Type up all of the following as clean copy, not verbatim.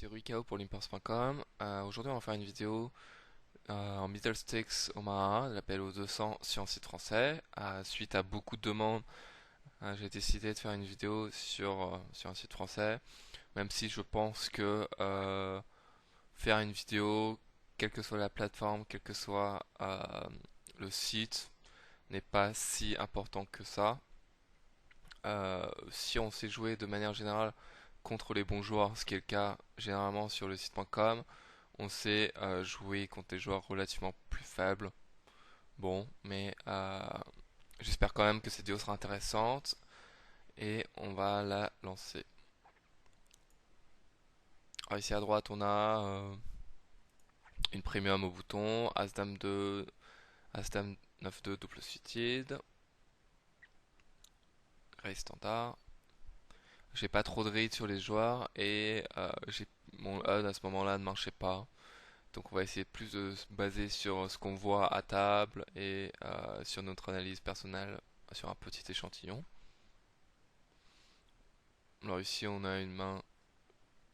C'est Ruikao pour limpers.com. Aujourd'hui, on va faire une vidéo en middle stakes Omaha, l'appel aux 200 sur un site français. Suite à beaucoup de demandes, j'ai décidé de faire une vidéo sur un site français, même si je pense que faire une vidéo, quelle que soit la plateforme, quel que soit le site, n'est pas si important que ça. Si on sait jouer de manière générale contre les bons joueurs, ce qui est le cas généralement sur le site.com, on sait jouer contre des joueurs relativement plus faibles. Bon, mais j'espère quand même que cette vidéo sera intéressante et on va la lancer. Alors ici à droite, on a une premium au bouton, As-Dame 2, As-Dame 9-2 double suited, raise standard. J'ai pas trop de read sur les joueurs et mon HUD à ce moment-là ne marchait pas. Donc on va essayer plus de se baser sur ce qu'on voit à table et sur notre analyse personnelle sur un petit échantillon. Alors ici on a une main,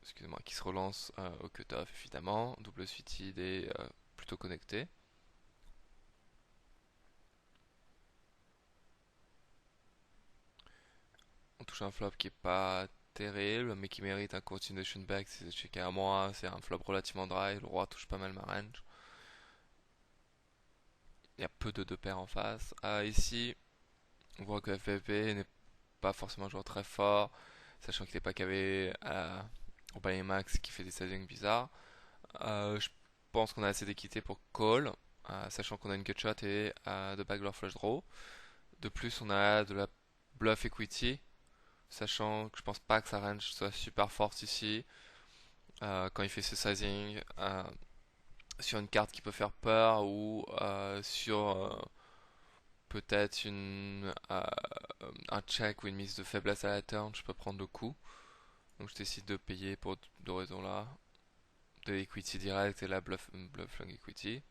excusez-moi, qui se relance au cut-off évidemment, double suited et plutôt connecté. On touche un flop qui est pas terrible mais qui mérite un continuation back si c'est checké à moi, c'est un flop relativement dry, le roi touche pas mal ma range. Il y a peu de deux paires en face. Ici on voit que FPP n'est pas forcément un joueur très fort, sachant qu'il n'est pas KV au buy max qui fait des sizings bizarres. Je pense qu'on a assez d'équité pour call, sachant qu'on a une gutshot et de backdoor flush draw. De plus, on a de la bluff equity, sachant que je pense pas que sa range soit super forte ici quand il fait ses sizing sur une carte qui peut faire peur ou sur peut-être un check ou une mise de faiblesse à la turn, je peux prendre le coup. Donc je décide de payer pour deux raisons là. De l'equity direct et la bluff long equity.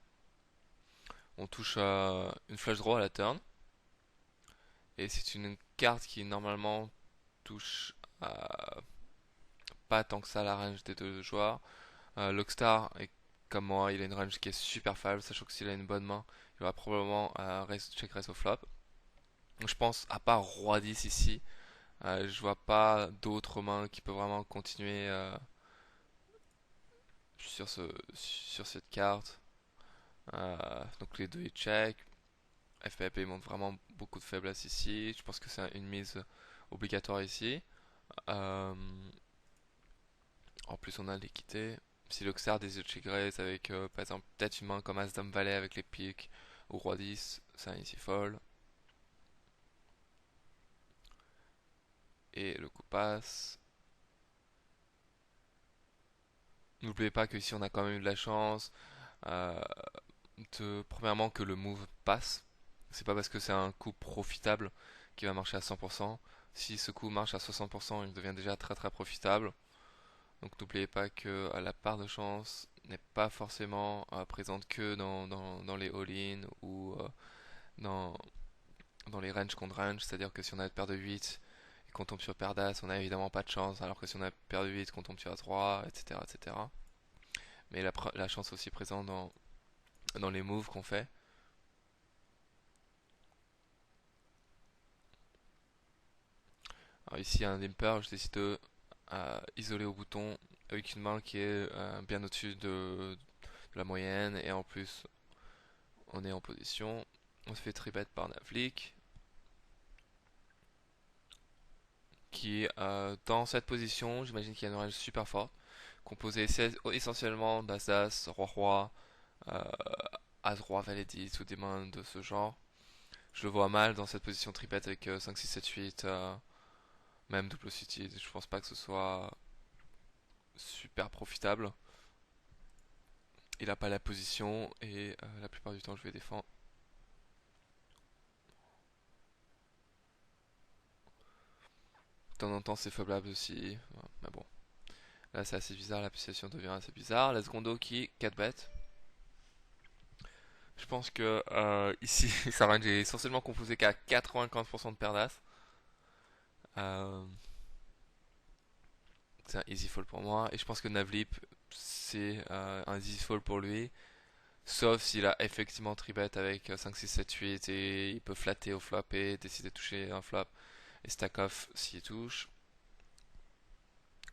On touche une flush draw à la turn. Et c'est une carte qui normalement touche pas tant que ça la range des deux joueurs. Lockstar est comme moi, il a une range qui est super faible, sachant que s'il a une bonne main, il aura probablement check raise au flop. Donc je pense, à part Roi 10 ici, je vois pas d'autres mains qui peuvent vraiment continuer sur cette carte. Donc les deux ils check. FPP montre vraiment beaucoup de faiblesse ici. Je pense que c'est une mise obligatoire ici. Euh, En plus on a l'équité. Si l'Oxar décide de check raise avec par exemple peut-être une main comme As-Dame Valet avec les piques ou Roi 10, c'est un ici fold. Et le coup passe. N'oubliez pas que ici on a quand même eu de la chance. euh, Premièrement que le move passe. C'est pas parce que c'est un coup profitable qui va marcher à 100%. Si ce coup marche à 60%, il devient déjà très très profitable. Donc n'oubliez pas que la part de chance n'est pas forcément présente que dans les all-in ou dans, dans les range contre range. C'est-à-dire que si on a une paire de 8 et qu'on tombe sur paire d'as, on a évidemment pas de chance. Alors que si on a une paire de 8 qu'on tombe sur A3, etc. etc. Mais la chance est aussi présente dans les moves qu'on fait. Alors ici, un limper, je décide de isoler au bouton avec une main qui est bien au-dessus de la moyenne et en plus on est en position. On se fait tribet par Navlik qui dans cette position, j'imagine qu'il y a une range super forte composée essentiellement d'As-As, Roi-Roi, euh, As-Roi, Valet 10 ou des mains de ce genre. Je le vois mal dans cette position tripette avec 5, 6, 7, 8, même double city. Je pense pas que ce soit super profitable. Il a pas la position et la plupart du temps je vais défendre. De temps en temps c'est faiblable aussi, mais bon. Là c'est assez bizarre, la position devient assez bizarre. La secondo qui 4 bêtes. Je pense que ici sa range est essentiellement composée qu'à 95% de paires d'as. Euh, C'est un easy fold pour moi. Et je pense que Navlip, c'est un easy fold pour lui. Sauf s'il a effectivement tribet avec 5, 6, 7, 8 et il peut flatter au flop et décider de toucher un flop et stack off s'il touche.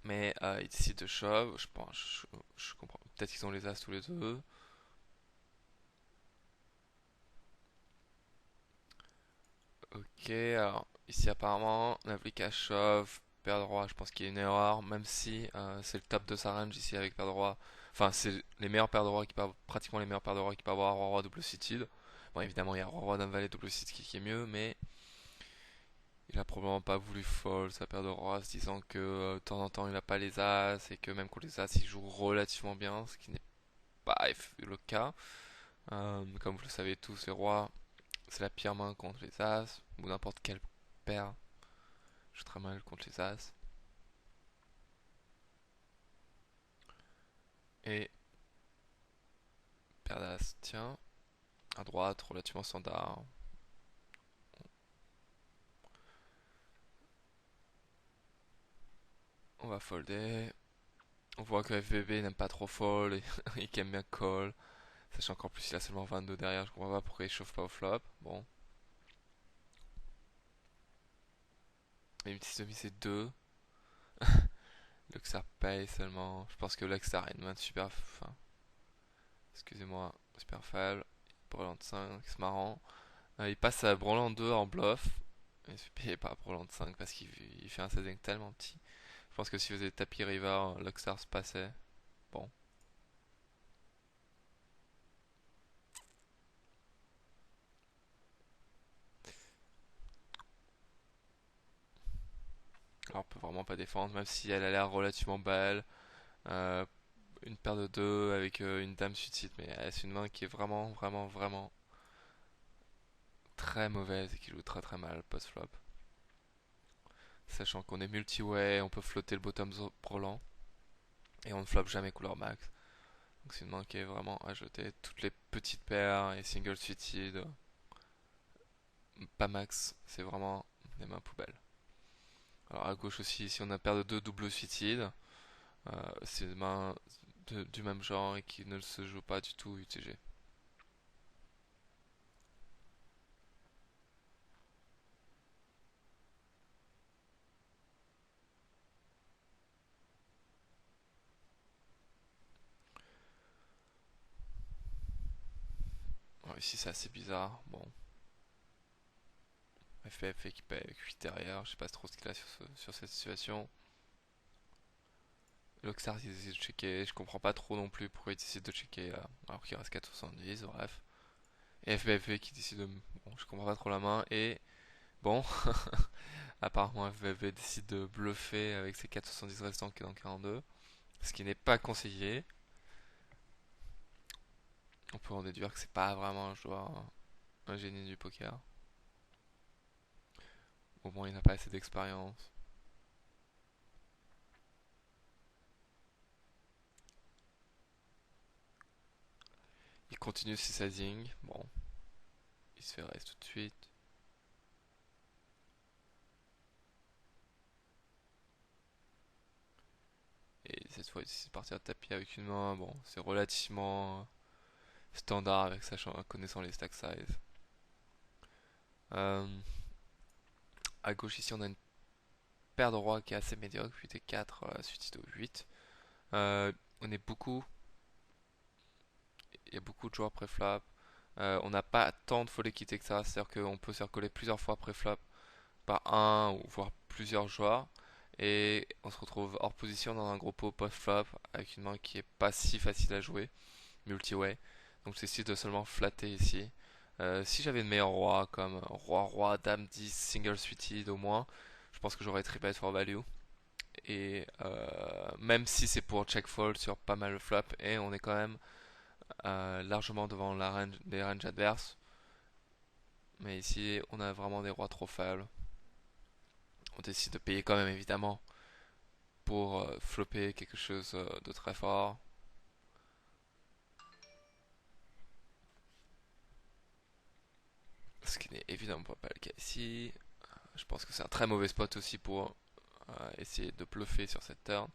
Mais il décide de shove, je pense, je comprends. Peut-être qu'ils ont les as tous les deux. Ok, alors ici apparemment, Navlik a shove, paire de roi, je pense qu'il y a une erreur, même si c'est le top de sa range ici avec paire de roi. Enfin, c'est les meilleures paires de roi qui peuvent, pratiquement les meilleures paires de roi qui peuvent avoir roi roi double seated. Bon, évidemment, il y a roi roi dame valet double seated qui est mieux, mais il a probablement pas voulu fold sa paire de roi, se disant que de temps en temps il n'a pas les as et que même contre les as il joue relativement bien, ce qui n'est pas le cas. Comme vous le savez tous, les rois c'est la pire main contre les as ou n'importe quelle paire joue très mal contre les as. Et paire d'as, tiens, à droite, relativement standard. On va folder. On voit que FVB n'aime pas trop fold et qu'il aime bien call. Sachant qu'en plus il a seulement 22 derrière, je comprends pas pourquoi il chauffe pas au flop. Bon. Et une petite demi c'est 2. Luxar paye seulement. Je pense que Luxar a une main super. Enfin, excusez-moi, super faible. Breland 5, c'est marrant. Il passe à Breland 2 en bluff. Il se fait payer par Breland 5 parce qu'il fait un setting tellement petit. Je pense que s'il faisait tapis river, Luxar se passait. Bon. Alors on peut vraiment pas défendre, même si elle a l'air relativement belle. Euh, une paire de 2 avec une dame suicide, mais c'est une main qui est vraiment, vraiment, vraiment très mauvaise et qui joue très très mal post-flop. Sachant qu'on est multi-way, on peut flotter le bottom Breland et on ne flop jamais couleur max. Donc c'est une main qui est vraiment à jeter. Toutes les petites paires et single suited, pas max, c'est vraiment des mains poubelles. Alors à gauche aussi, si on a paire de 2 double suited, c'est des mains du même genre et qui ne se jouent pas du tout UTG. Alors ici c'est assez bizarre. Bon, FPF qui paye avec 8 derrière, je sais pas trop ce qu'il a sur cette situation. Loxart il décide de checker, je comprends pas trop non plus pourquoi il décide de checker alors qu'il reste 4,70, bref. Et FBFV qui décide de... Bon, je comprends pas trop la main, et bon, apparemment FBFV décide de bluffer avec ses 4,70 restants qui est dans 42, ce qui n'est pas conseillé. On peut en déduire que c'est pas vraiment un joueur, un génie du poker. Au moins il n'a pas assez d'expérience. Il continue ses sizing, bon, il se fait raise tout de suite. Et cette fois, il décide de partir de tapis avec une main. Bon, c'est relativement standard avec connaissant les stack size. Euh, à gauche ici, on a une paire de rois qui est assez médiocre, 8 et 4, suite au 8. On est beaucoup, il y a beaucoup de joueurs pré-flop. On n'a pas tant de fold équité que ça, c'est-à-dire qu'on peut circuler plusieurs fois pré-flop par un ou voire plusieurs joueurs. Et on se retrouve hors position dans un gros pot post-flop avec une main qui est pas si facile à jouer, multi-way. Donc j'essaie de seulement flatter ici. Si j'avais de meilleurs rois comme roi roi dame 10 single suited au moins, je pense que j'aurais tribet for value. Et même si c'est pour check fold sur pas mal de flop, et on est quand même largement devant les ranges adverses. Mais ici, on a vraiment des rois trop faibles. On décide de payer quand même évidemment pour flopper quelque chose de très fort. Ce qui n'est évidemment pas le cas ici. Je pense que c'est un très mauvais spot aussi pour essayer de bluffer sur cette turn.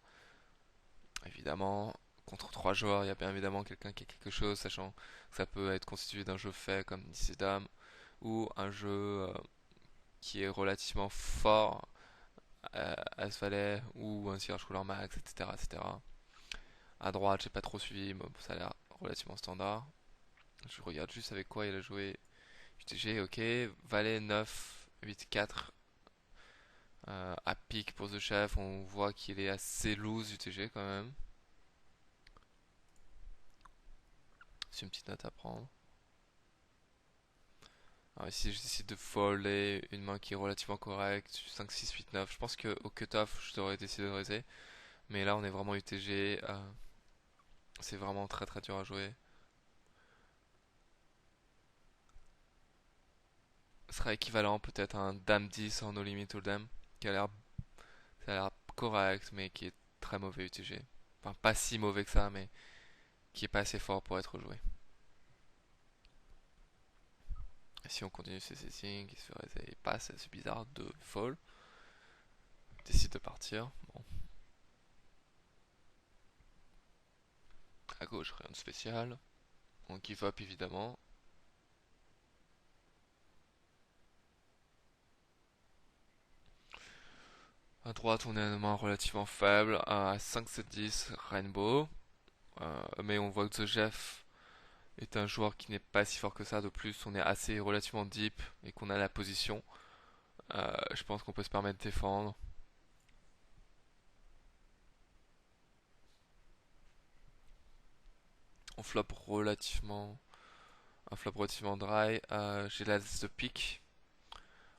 Évidemment, contre 3 joueurs, il y a bien évidemment quelqu'un qui a quelque chose, sachant que ça peut être constitué d'un jeu fait comme Nice et Dame, ou un jeu qui est relativement fort, As-Valet, ou un tirage couleur max, etc., etc. À droite, j'ai pas trop suivi, mais bon, ça a l'air relativement standard. Je regarde juste avec quoi il a joué. UTG, ok. Valet 9, 8, 4. À pique pour The Chef, on voit qu'il est assez loose UTG quand même. C'est une petite note à prendre. Alors ici, je décide de folder une main qui est relativement correcte. 5, 6, 8, 9. Je pense qu'au cut-off, je devrais décider de raiser. Mais là, on est vraiment UTG. C'est vraiment très très dur à jouer. Ce sera équivalent peut-être à un Dame 10 en No Limit Hold'em. Qui a l'air, ça a l'air correct, mais qui est très mauvais UTG. Enfin, pas si mauvais que ça, mais qui est pas assez fort pour être joué. Et si on continue ces settings, il passe, c'est bizarre, de fall. Décide de partir. Bon. À gauche, rien de spécial. On give up évidemment. À droite, on est à une main relativement faible. À 5, 7, 10, Rainbow. Mais on voit que The Jeff est un joueur qui n'est pas si fort que ça. De plus, on est assez relativement deep et qu'on a la position. Je pense qu'on peut se permettre de défendre. On flop relativement. Un flop relativement dry. J'ai l'as de pique.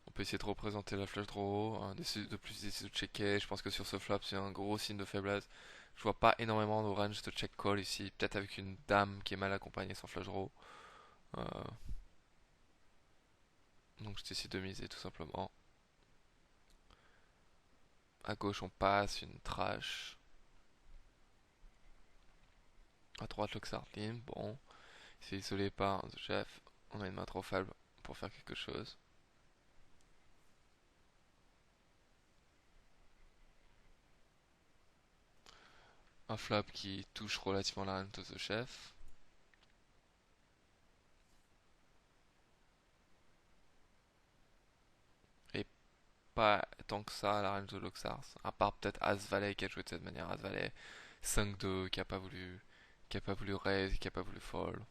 On peut essayer de représenter la flush draw, hein, de plus d'essayer de checker. Je pense que sur ce flop, c'est un gros signe de faiblesse. Je vois pas énormément de range de check call ici. Peut-être avec une dame qui est mal accompagnée sans flush draw. Euh, donc je décide de miser tout simplement. À gauche, on passe une trash. À droite, le Xartlim. Bon, c'est isolé par The Chef. On a une main trop faible pour faire quelque chose. Un flop qui touche relativement la range de The Chef. Et pas tant que ça la range de l'Oxars. À part peut-être As-Valet qui a joué de cette manière. As-Valet 5-2 qui a pas voulu raise, qui a pas voulu fall.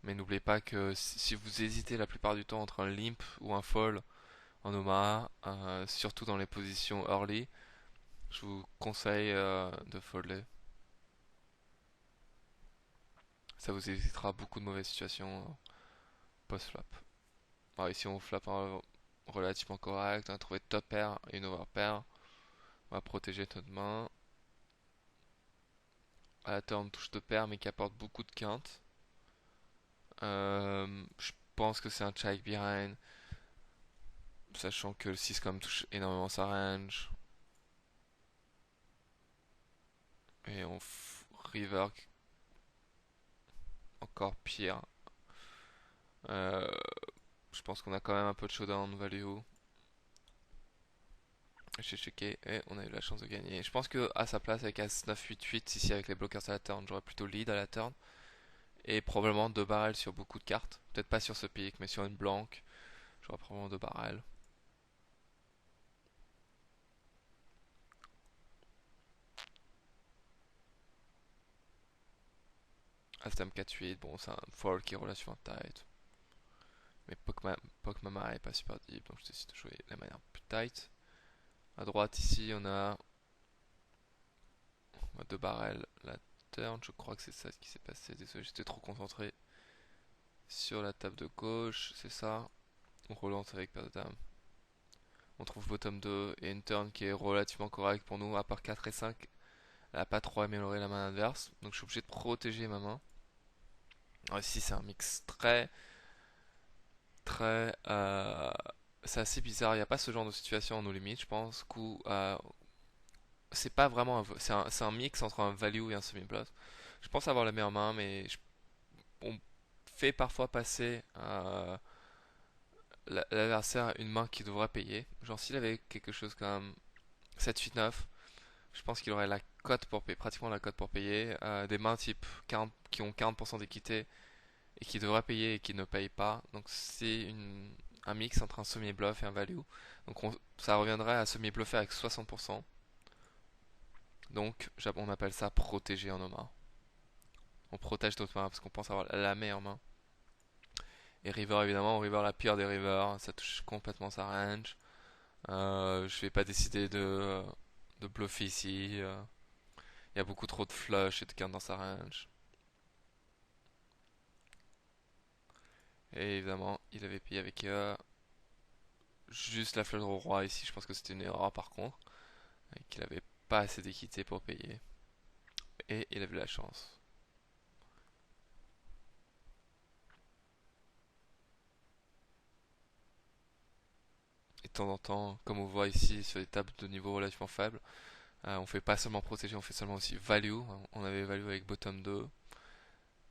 Mais n'oubliez pas que si vous hésitez la plupart du temps entre un limp ou un fall en Omaha, surtout dans les positions early, je vous conseille de folder. Ça vous évitera beaucoup de mauvaises situations post-flop. Alors ici on flop un relativement correct, on a trouvé top pair et une over pair. On va protéger notre main. À la turn touche de pair mais qui apporte beaucoup de quintes. Je pense que c'est un check behind, sachant que le 6 comme touche énormément sa range. Et on river encore pire. Euh, je pense qu'on a quand même un peu de showdown value. J'ai checké et on a eu la chance de gagner. Je pense que à sa place avec As 9 8 8 ici avec les blockers à la turn, j'aurais plutôt lead à la turn. Et probablement 2 barrels sur beaucoup de cartes. Peut-être pas sur ce pic, mais sur une blanque, j'aurais probablement 2 barrels. As-Dame 4 8, bon c'est un fold qui est relativement tight. Mais Pokemama est pas super deep, donc je décide de jouer la manière plus tight. À droite ici on a 2 barrels la turn, je crois que c'est ça ce qui s'est passé. Désolé, j'étais trop concentré sur la table de gauche, c'est ça. On relance avec paire de dames. On trouve bottom 2 et une turn qui est relativement correcte pour nous, à part 4 et 5. Elle n'a pas trop amélioré la main adverse, donc je suis obligé de protéger ma main. Alors ici c'est un mix très... c'est assez bizarre, il n'y a pas ce genre de situation en nos limites, je pense. Coup, c'est pas vraiment c'est un mix entre un value et un semi-plus. Je pense avoir la meilleure main, mais on fait parfois passer l'adversaire une main qui devra payer. Genre s'il avait quelque chose comme 7-8-9, Je pense qu'il aurait la cote pour payer, pratiquement la cote pour payer. Des mains type 40, qui ont 40% d'équité et qui devraient payer et qui ne payent pas. Donc c'est un mix entre un semi-bluff et un value. Donc ça reviendrait à semi-bluffer avec 60%. Donc on appelle ça protéger en nos mains. On protège notre main parce qu'on pense avoir la meilleure main. Et river évidemment, river la pire des rivers, ça touche complètement sa range. Je vais pas décider de bluffer ici. Il y a beaucoup trop de flush et de cartes dans sa range. Et évidemment, il avait payé avec juste la fleur au roi ici. Je pense que c'était une erreur par contre. Et qu'il avait pas assez d'équité pour payer. Et il a eu la chance. Et de temps en temps, comme on voit ici sur des tables de niveau relativement faibles, on fait pas seulement protéger, on fait seulement aussi value. On avait value avec bottom 2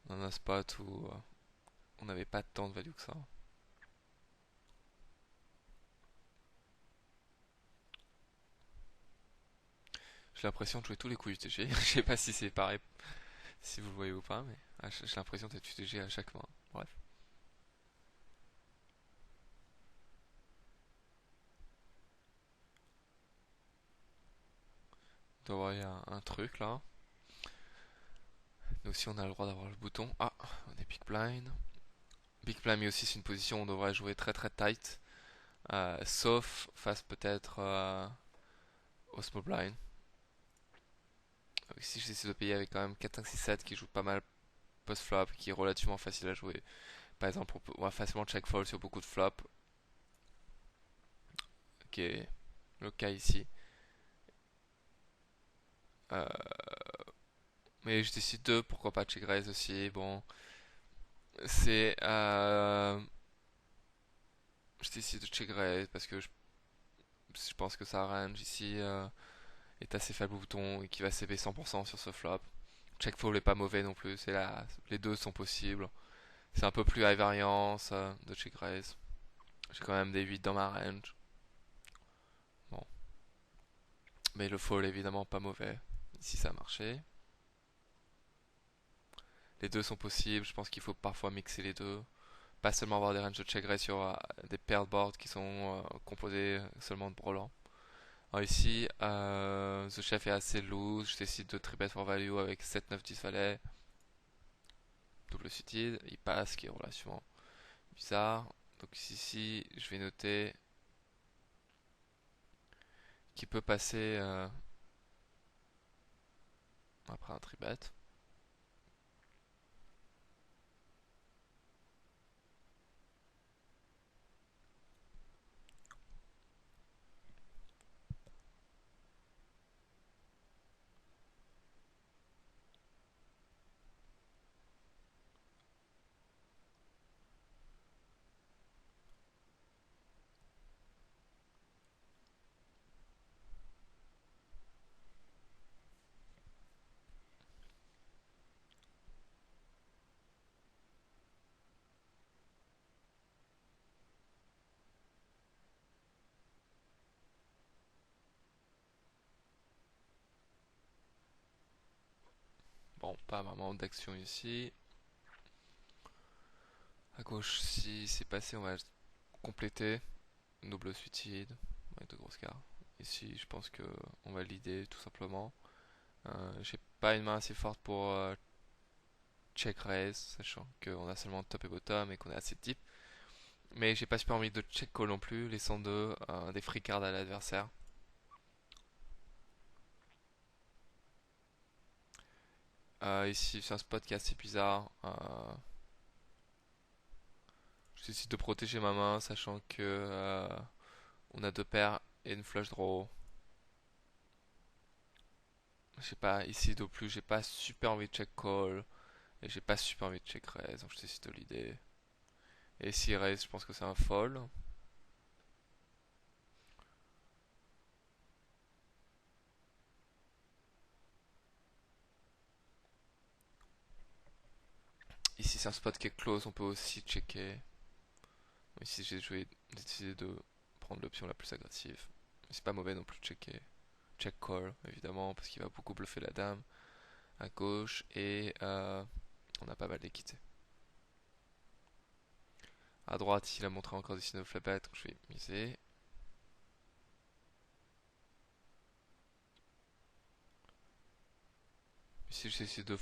dans un spot où on n'avait pas tant de value que ça. J'ai l'impression de jouer tous les coups UTG. Je sais pas si c'est pareil, si vous le voyez ou pas, mais j'ai l'impression d'être UTG à chaque main. Bref. Il doit y avoir un truc là. Nous aussi on a le droit d'avoir le bouton. Ah, on est big blind. Big blind mais aussi c'est une position où on devrait jouer très très tight. Sauf face peut-être au small blind. Ici je décide de payer avec quand même 4, 5, 6, 7 qui joue pas mal post-flop, qui est relativement facile à jouer. Par exemple, on va facilement check fold sur beaucoup de flops, qui est le cas ici. Euh, mais je décide de, pourquoi pas check raise aussi. Bon, c'est. Je décide de check raise parce que je pense que sa range ici est assez faible au bouton et qui va CB 100% sur ce flop. Check fold est pas mauvais non plus, c'est là, les deux sont possibles. C'est un peu plus high variance de check raise. J'ai quand même des 8 dans ma range. Bon. Mais le fold est évidemment pas mauvais. Ici ça a marché. Les deux sont possibles, je pense qu'il faut parfois mixer les deux. Pas seulement avoir des ranges de check raise sur des paires de boards qui sont composés seulement de brelans. Alors ici, The Chef est assez loose, je décide de tribet for value avec 7, 9, 10 valets. Double suited, il passe, ce qui est relativement bizarre. Donc ici, je vais noter qu'il peut passer après un tribet. Bon, pas vraiment d'action ici. À gauche, si c'est passé, on va compléter. Double suited, avec de grosses cartes. Ici, je pense que on va leader tout simplement. J'ai pas une main assez forte pour check raise, sachant qu'on a seulement top et bottom et qu'on est assez deep. Mais j'ai pas super envie de check call non plus, laissant des free cards à l'adversaire. Ici, c'est un spot qui est assez bizarre. Je décide de protéger ma main, sachant que on a deux paires et une flush draw. Je sais pas, ici non plus, j'ai pas super envie de check call. Et j'ai pas super envie de check raise, donc je décide de l'idée. Et si raise, je pense que c'est un fold. Ici, c'est un spot qui est close, on peut aussi checker. Ici, j'ai décidé de prendre l'option la plus agressive. C'est pas mauvais non plus de checker. check call évidemment parce qu'il va beaucoup bluffer la dame à gauche et on a pas mal d'équité. À droite, il a montré encore des signaux de flat bet, donc je vais miser. Ici, j'essaie de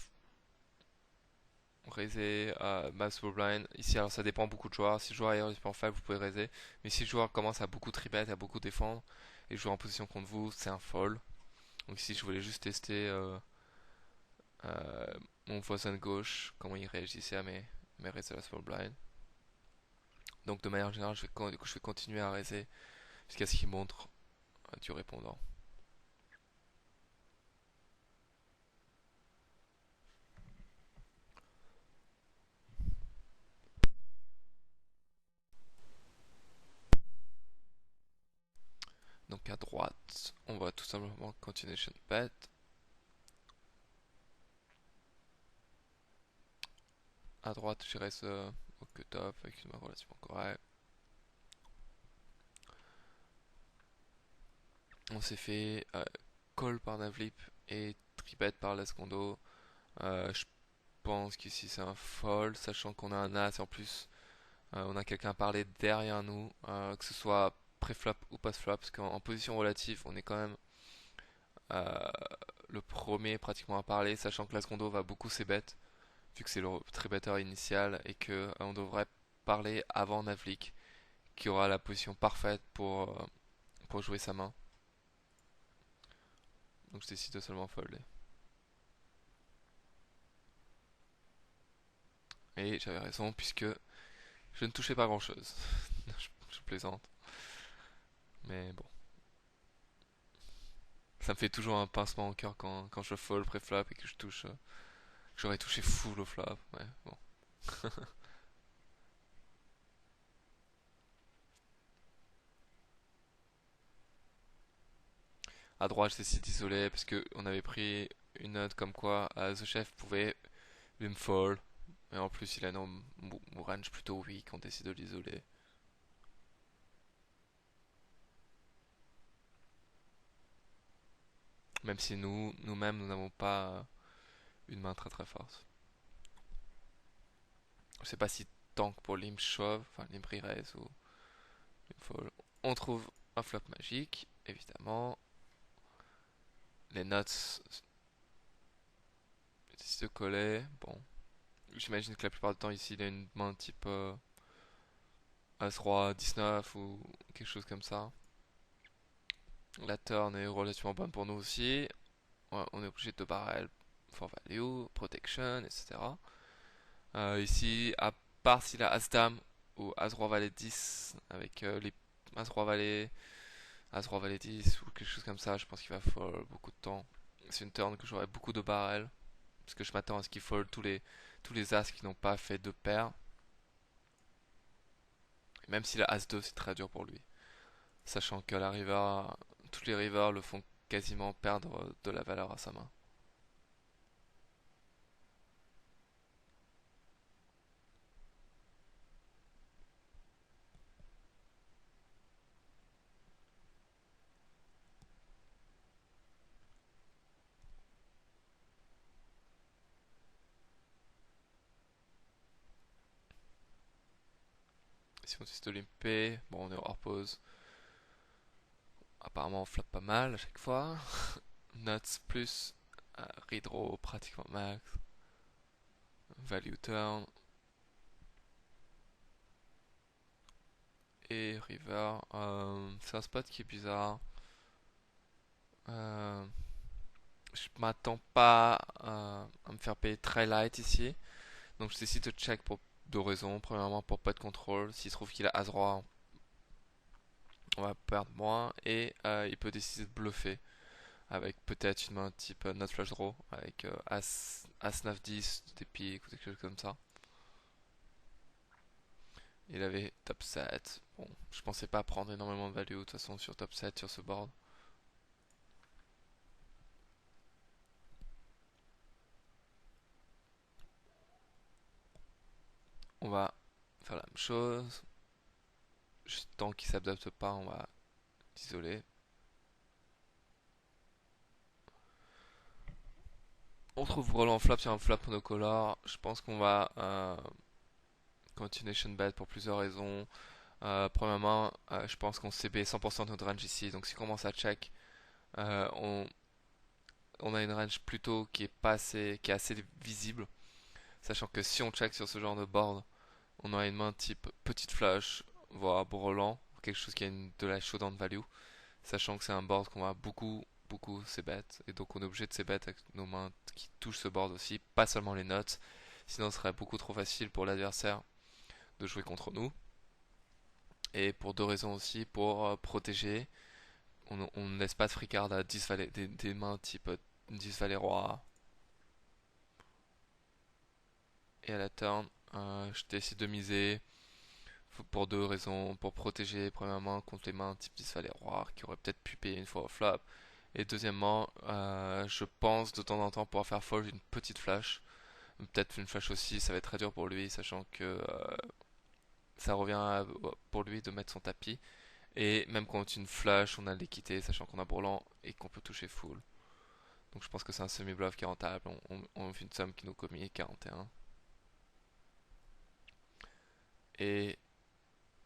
raiser mass full blind. Ici, alors ça dépend beaucoup de joueurs. Si le joueur est relativement faible, vous pouvez raiser. Mais si le joueur commence à beaucoup tribet, à beaucoup défendre, et jouer en position contre vous, c'est un fold. Donc ici, je voulais juste tester euh, mon voisin de gauche, comment il réagissait à mes raises de la small blind. Donc de manière générale, je vais continuer à raiser jusqu'à ce qu'il montre du répondant. Donc à droite, on va tout simplement continuation bet. À droite, je reste au cut-off avec une main relativement correcte. On s'est fait call par Navlip et tribet par Lascondo. Je pense qu'ici c'est un fold, sachant qu'on a un as et en plus on a quelqu'un à parler derrière nous, que ce soit pré-flop ou post-flop, parce qu'en position relative, on est quand même euh, le premier pratiquement à parler, sachant que Lascondo va beaucoup ses bêtes, vu que c'est le tribetter initial et que on devrait parler avant Navlik, qui aura la position parfaite pour jouer sa main. Donc je décide de seulement folder. Et j'avais raison puisque je ne touchais pas grand chose. je plaisante. Mais bon. Ça me fait toujours un pincement au cœur quand je fold pré-flop et que je touche. J'aurais touché full au flop. Ouais, bon. À droite, je décide d'isoler parce que on avait pris une note comme quoi The Chef pouvait me fold. Et en plus, il a un range plutôt weak. On décide de l'isoler. Même si nous-mêmes, nous n'avons pas une main très très forte. Je sais pas si tank pour limp shove, enfin limp re-raise ou limp fold. On trouve un flop magique, évidemment. Les notes décident de coller. Bon, j'imagine que la plupart du temps ici, il a une main type As-Roi 19 ou quelque chose comme ça. La turn est relativement bonne pour nous aussi. Ouais, on est obligé de barrel for value, protection, etc. Ici, à part s'il a As-Dame ou As-Roi Valet 10 avec les As-Roi Valet, As-Roi Valet 10 ou quelque chose comme ça, je pense qu'il va fall beaucoup de temps. C'est une turn que j'aurai beaucoup de barrel parce que je m'attends à ce qu'il fall tous les As qui n'ont pas fait de paire. Même s'il a As-2, c'est très dur pour lui. Sachant que la river, tous les rivers le font quasiment perdre de la valeur à sa main. Si on décide de limper, bon on est hors pause. Apparemment on floppe pas mal à chaque fois. Nuts plus redraw pratiquement max. Value turn. Et river. C'est un spot qui est bizarre. Euh, je m'attends pas à me faire payer très light ici. Donc je décide de check pour deux raisons. Premièrement pour pas de contrôle. S'il se trouve qu'il a As-Roi, on va perdre moins. Et il peut décider de bluffer. Avec peut-être une main type not flush draw. Avec As 9-10, des piques ou quelque chose comme ça. Il avait top 7. Bon, je pensais pas prendre énormément de value de toute façon sur top 7 sur ce board. On va faire la même chose. Juste tant qu'il s'adapte pas, on va l'isoler. On trouve brelan flop sur un flop monocolore. Je pense qu'on va continuation bet pour plusieurs raisons. Premièrement, je pense qu'on CB 100% de notre range ici. Donc si on commence à check, euh, on, on a une range plutôt qui est pas assez, qui est assez visible. Sachant que si on check sur ce genre de board, on aura une main type petite flush, voire brelan, quelque chose qui a de la showdown value. Sachant que c'est un board qu'on va beaucoup c-bet. Et donc on est obligé de c-bet avec nos mains qui touchent ce board aussi, pas seulement les notes. Sinon ce serait beaucoup trop facile pour l'adversaire de jouer contre nous. Et pour deux raisons aussi, pour protéger, on ne laisse pas de free card à 10 valets, des mains type 10 valets roi. Et à la turn, je décide de miser pour deux raisons. Pour protéger, premièrement, contre les mains type 10 valets roi qui auraient peut-être pu payer une fois au flop. Et deuxièmement, je pense de temps en temps pouvoir faire fold une petite flash. Peut-être une flash aussi, ça va être très dur pour lui, sachant que ça revient pour lui de mettre son tapis. Et même quand on est une flash, on a l'équité, sachant qu'on a Bourlan et qu'on peut toucher full. Donc je pense que c'est un semi-bluff qui est rentable. On fait une somme qui nous commet 41. Et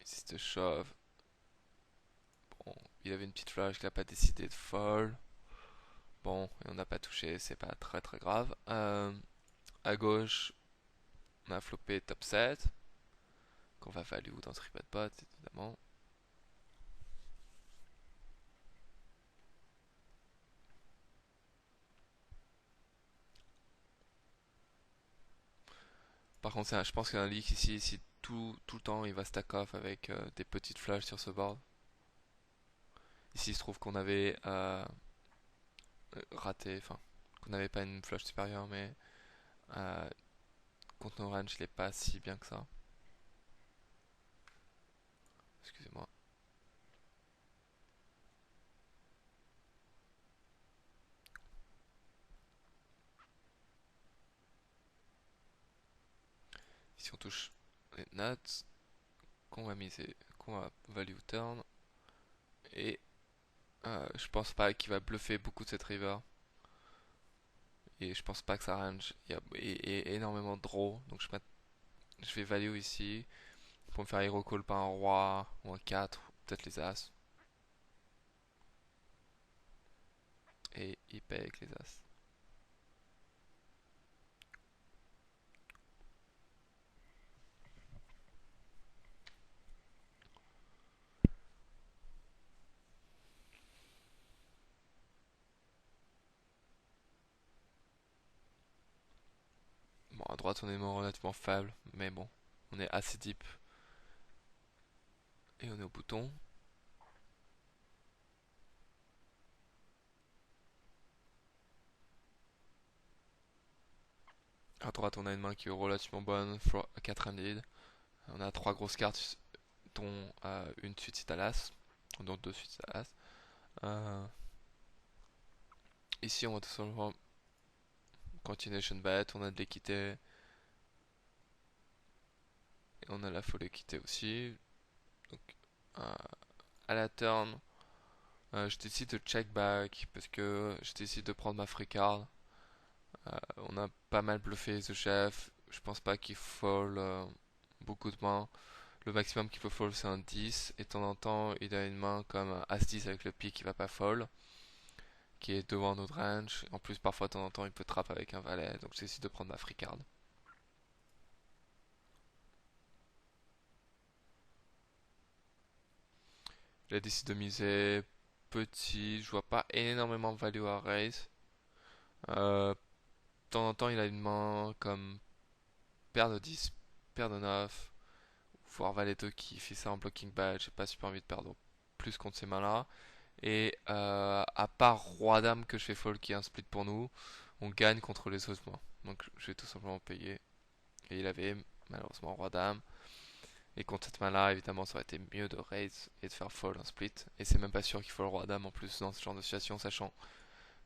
ici de shove. Bon, il avait une petite flash qu'il n'a pas décidé de fold. Bon, et on n'a pas touché, c'est pas très grave. À gauche, on a flopé top 7. Qu'on va value dans 3-bet pot, évidemment. Par contre, je pense qu'il y a un leak ici. Si tout le temps il va stack off avec des petites flashs sur ce board. Ici, il se trouve qu'on avait raté, enfin, qu'on n'avait pas une flush supérieure, mais euh, contre nos range, il est pas si bien que ça. Excusez-moi. Ici, on touche les nuts, qu'on va miser, qu'on va value turn, et je pense pas qu'il va bluffer beaucoup de cette river. Et je pense pas que sa range est énormément de draw, donc je vais value ici pour me faire hero call par un roi ou un 4, ou peut-être les as. Et il paye avec les as. Bon, à droite, on est relativement faible, mais bon, on est assez deep. Et on est au bouton. À droite, on a une main qui est relativement bonne, 4-handed. On a trois grosses cartes, dont une suite à l'as, dont deux suites à l'as. Ici, on va tout simplement continuation bet, on a de l'équité. Et on a la folle équité aussi. Donc, euh, à la turn, je décide de check back parce que je décide de prendre ma free card. On a pas mal bluffé The Chef. Je pense pas qu'il fold beaucoup de mains. Le maximum qu'il peut fold c'est un 10. Et de temps en temps, il a une main comme un As-10 avec le pic qui va pas fold. Qui est devant notre range. En plus, parfois, de temps en temps, il peut trap avec un valet. Donc, je décide de prendre ma free card. J'ai décidé de miser petit. Je vois pas énormément de value à raise. De temps en temps, il a une main comme paire de 10, paire de 9, voire valet 2 qui fait ça en blocking badge. J'ai pas super envie de perdre plus contre ces mains-là. Et à part Roi-Dame que je fais fold qui est un split pour nous, on gagne contre les autres mains. Donc je vais tout simplement payer. Et il avait malheureusement Roi-Dame. Et contre cette main-là, évidemment, ça aurait été mieux de raise et de faire fold un split. Et c'est même pas sûr qu'il faut le Roi-Dame en plus dans ce genre de situation, sachant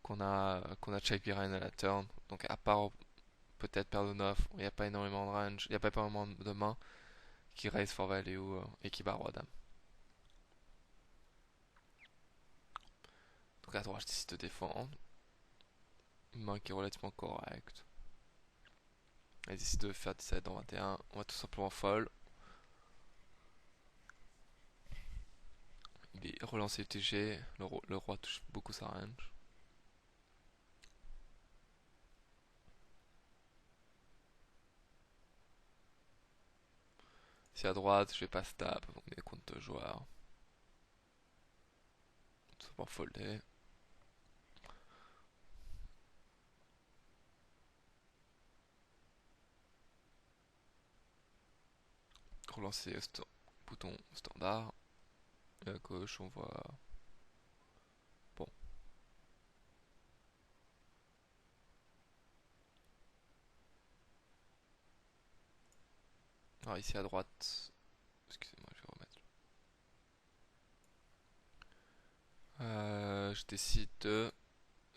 qu'on a check behind à la turn. Donc à part peut-être paire de 9, il n'y a pas énormément de range, il n'y a pas énormément de mains qui raise for value et qui bat Roi-Dame. Donc à droite, je décide de défendre. Une main qui est relativement correcte. Elle décide de faire 17 dans 21. On va tout simplement fold. Il est relancé UTG. Le roi touche beaucoup sa range. Si à droite, je vais pas stab. On est contre 2 joueurs. Tout simplement folder. Relancer bouton standard. Et à gauche, on voit. Bon. Alors ici à droite. Excusez-moi, je vais remettre. Je décide de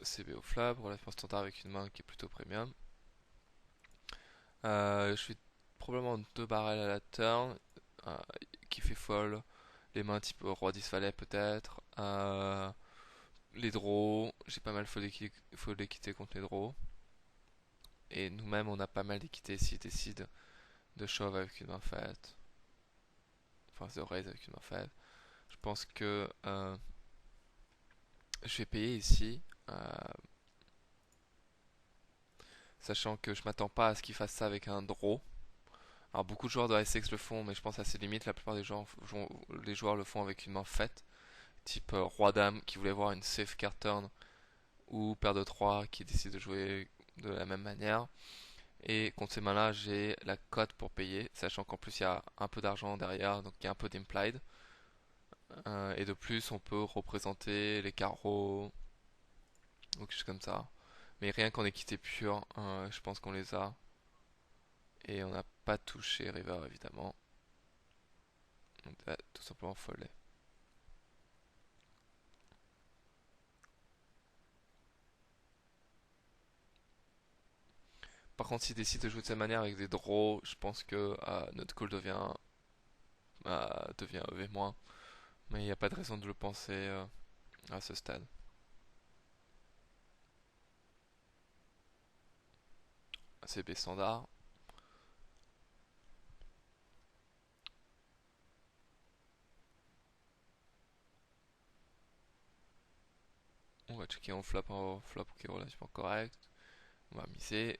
CB au flop, relativement standard avec une main qui est plutôt premium. Je fais probablement 2 barrels à la turn, euh, qui fait fold. Les mains type roi 10 valet peut-être. Les draws, j'ai pas mal fold d'équité contre les draws. Et nous-mêmes on a pas mal d'équité s'ils décident de shove avec une main faite. Enfin de raise avec une main faite. Je pense que je vais payer ici. Sachant que je m'attends pas à ce qu'il fasse ça avec un draw. Alors beaucoup de joueurs de SX le font, mais je pense à ses limites. La plupart des gens, les joueurs le font avec une main faite, type roi-dame qui voulait voir une safe card turn, ou paire de 3 qui décide de jouer de la même manière. Et contre ces mains-là, j'ai la cote pour payer, sachant qu'en plus il y a un peu d'argent derrière, donc il y a un peu d'implied. Et de plus, on peut représenter les carreaux, ou quelque chose comme ça. Mais rien qu'en équité pure, je pense qu'on les a. Et on n'a pas touché river évidemment. Donc là, tout simplement follet. Par contre, s'il décide de jouer de cette manière avec des draws, je pense que notre call devient EV-. Mais il n'y a pas de raison de le penser à ce stade. CB standard. On va checker en flop qui est relativement correct. On va miser.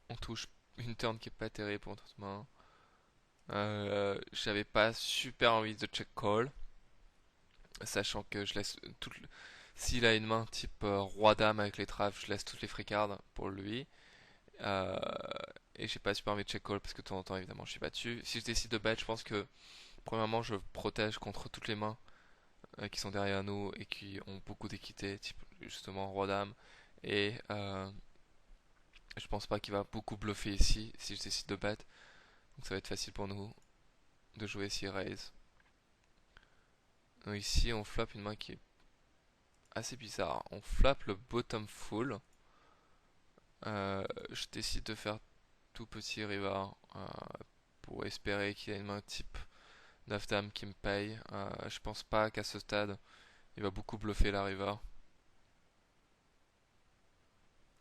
On touche une turn qui est pas terrible pour notre main. J'avais pas super envie de check call. Sachant que je laisse tout. S'il a une main type roi-dame avec les traves, je laisse toutes les free cards pour lui. Euh, et j'ai pas super envie de check call parce que de temps en temps, évidemment, je suis battu. Si je décide de bet, je pense que premièrement, je protège contre toutes les mains qui sont derrière nous et qui ont beaucoup d'équité, type justement roi-dame. Et je pense pas qu'il va beaucoup bluffer ici si je décide de bet. Donc ça va être facile pour nous de jouer ici raise. Donc ici, on flop une main qui est assez bizarre. On flop le bottom full. Je décide de faire tout petit river pour espérer qu'il y ait une main type 9 dame qui me paye. Je pense pas qu'à ce stade il va beaucoup bluffer la river.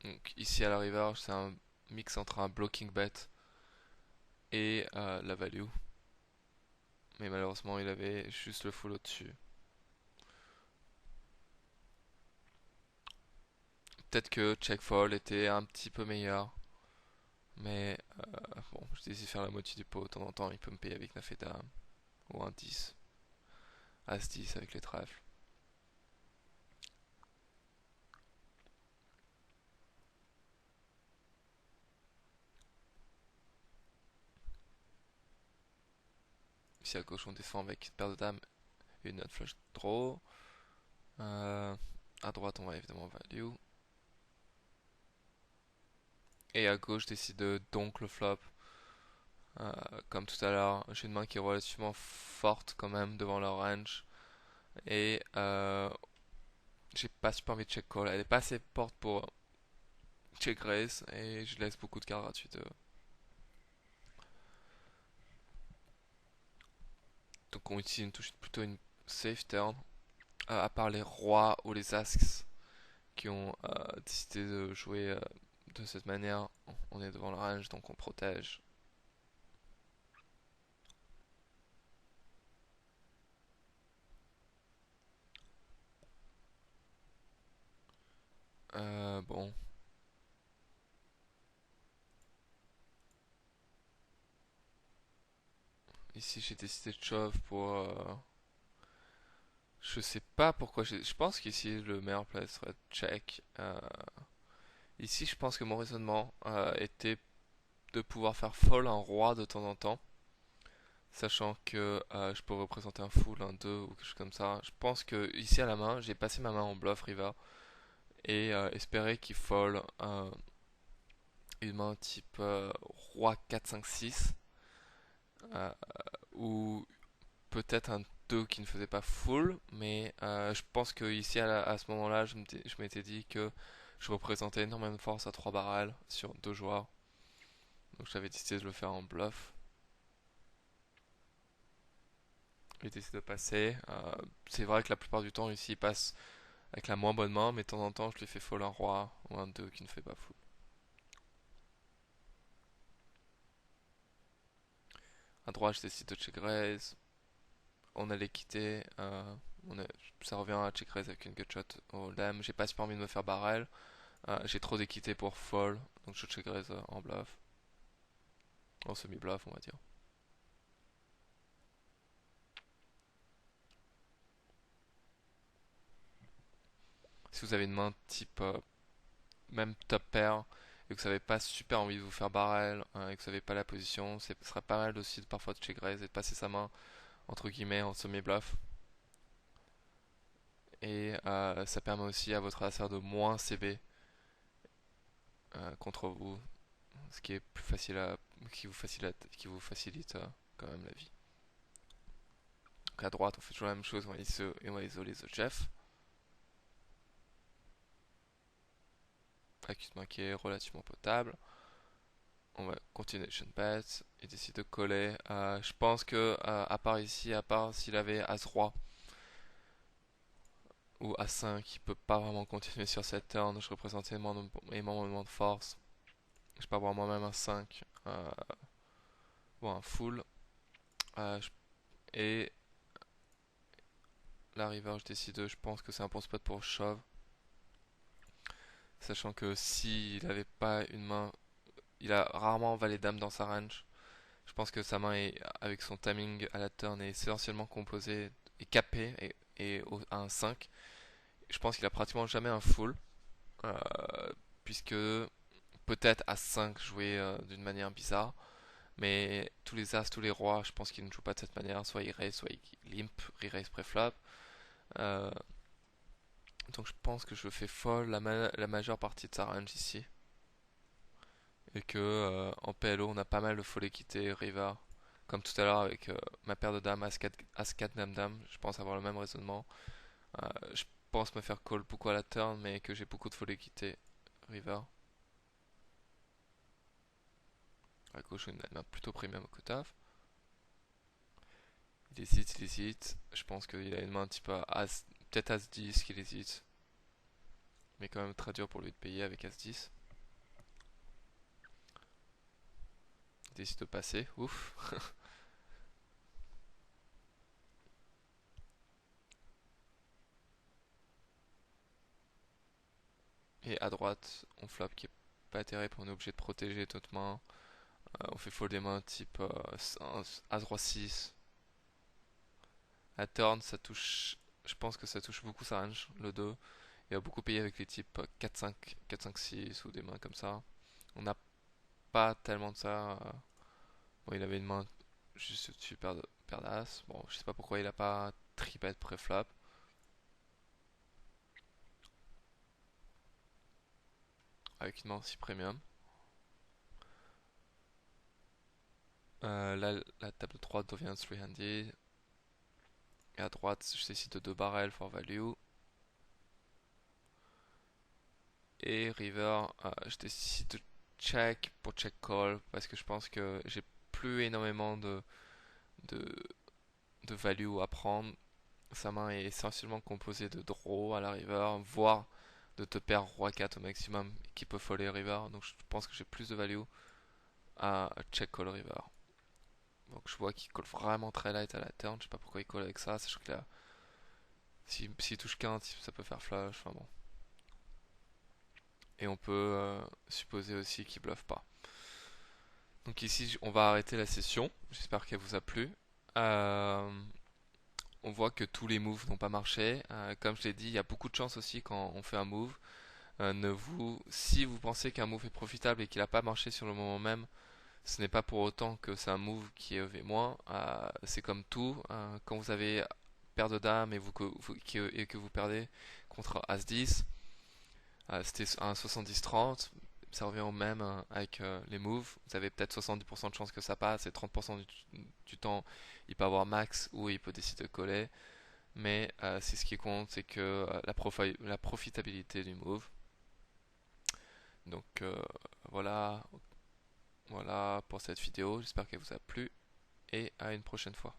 Donc ici à la river c'est un mix entre un blocking bet et la value. Mais malheureusement il avait juste le full au-dessus. Peut-être que check fold était un petit peu meilleur. Mais bon, je décide de faire la moitié du pot. De temps en temps il peut me payer avec 9 et dame. Ou un 10. As 10 avec les trèfles. Ici à gauche on descend avec une paire de dames et une note flush draw. À droite on va évidemment value. Et à gauche je décide de donc le flop. Comme tout à l'heure, j'ai une main qui est relativement forte quand même devant leur range. Et j'ai pas super envie de check call. Elle est pas assez forte pour check raise. Et je laisse beaucoup de cartes gratuites. Donc on utilise plutôt une safe turn, à part les rois ou les asks qui ont décidé de jouer de cette manière. On est devant le range, donc on protège. Bon, ici j'ai décidé de shove pour... je sais pas pourquoi, je pense qu'ici le meilleur play serait check. Ici je pense que mon raisonnement était de pouvoir faire fold un roi de temps en temps. Sachant que je peux représenter un full, un 2 ou quelque chose comme ça. Je pense que ici à la main, j'ai passé ma main en bluff river et espérer qu'il fold une main type roi 4 5 6 euh, ou peut-être un 2 qui ne faisait pas full, mais je pense que ici à ce moment-là, je m'étais dit que je représentais énormément de force à 3 barrels sur 2 joueurs. Donc j'avais décidé de le faire en bluff. J'ai décidé de passer. C'est vrai que la plupart du temps ici il passe avec la moins bonne main, mais de temps en temps je lui fais fold un roi ou un 2 qui ne fait pas full. À droite je décide de check raise. On allait quitter. Ça revient à check raise avec une gutshot au dame. J'ai pas super envie de me faire barrel. J'ai trop d'équité pour fold, donc je check raise en bluff. En semi-bluff, on va dire. Si vous avez une main type même top pair et que vous n'avez pas super envie de vous faire barrel et que vous n'avez pas la position, ce serait pas mal aussi de parfois de check raise et de passer sa main entre guillemets en semi-bluff. Et ça permet aussi à votre adversaire de moins CB contre vous, ce qui est plus facile à, qui vous facilite quand même la vie. Donc à droite, on fait toujours la même chose, on va isoler The Jeff. Avec une main qui est relativement potable. On va continuation bet. Il décide de coller. Je pense que, à part ici, à part s'il avait As-Roi ou As-5, il peut pas vraiment continuer sur cette turn. Je représente énormément de force. Je peux avoir moi-même un 5 ou un full. Et la river, je pense que c'est un bon spot pour shove. Sachant que s'il avait pas une main, il a rarement valet dame dans sa range. Je pense que sa main est, avec son timing à la turn est essentiellement composée et capé à un 5. Je pense qu'il a pratiquement jamais un full, euh, puisque peut-être à 5 joué d'une manière bizarre, mais tous les as, tous les rois, je pense qu'ils ne jouent pas de cette manière, soit ils raise, soit ils limp, re-raise préflop. Euh, donc je pense que je fais fold la majeure partie de sa range ici. Et que en PLO on a pas mal de fold équité, river. Comme tout à l'heure avec ma paire de dames As-4 Dame-Dame, je pense avoir le même raisonnement. Je pense me faire call beaucoup à la turn, mais que j'ai beaucoup de fold équité, river. À gauche, une main plutôt premium au cutoff. Il hésite. Je pense qu'il a une main un petit peu As, peut-être As-10 qu'il hésite. Mais quand même très dur pour lui de payer avec As-10. Il décide de passer, ouf. Et à droite, on flop qui est pas terrible, on est obligé de protéger notre main. On fait fold des mains type As-Roi 6. À turn, ça touche. Je pense que ça touche beaucoup sa range, le 2. Il va beaucoup payer avec les types 4-5, 4-5-6 ou des mains comme ça. On n'a pas tellement de ça. Bon, il avait une main juste au-dessus paire d'as. Bon, je sais pas pourquoi il a pas tripet pré-flop. Avec une main aussi premium. Là, la table de 3 devient 3-handed. Et à droite, je décide de 2 barrels for value. Et river, je décide de check pour check call parce que je pense que j'ai plus énormément de, de value à prendre. Sa main est essentiellement composée de draw à la river, voire de te perdre roi 4 au maximum qui peut foller river. Donc je pense que j'ai plus de value à check call river. Donc je vois qu'il colle vraiment très light à la turn. Je sais pas pourquoi il colle avec ça. Sachant que là, s'il touche qu'un, ça peut faire flush. Enfin bon. Et on peut supposer aussi qu'il bluffe pas. Donc ici, on va arrêter la session. J'espère qu'elle vous a plu. Euh, on voit que tous les moves n'ont pas marché. Comme je l'ai dit, il y a beaucoup de chance aussi quand on fait un move. Si vous pensez qu'un move est profitable et qu'il n'a pas marché sur le moment même, ce n'est pas pour autant que c'est un move qui est EV-. C'est comme tout. Quand vous avez paire de dames et que vous perdez contre As-10, c'était un 70-30. Ça revient au même avec les moves. Vous avez peut-être 70% de chance que ça passe et 30% du temps, il peut avoir max ou il peut décider de coller. Mais c'est ce qui compte, c'est que la profitabilité du move. Donc voilà, voilà pour cette vidéo. J'espère qu'elle vous a plu et à une prochaine fois.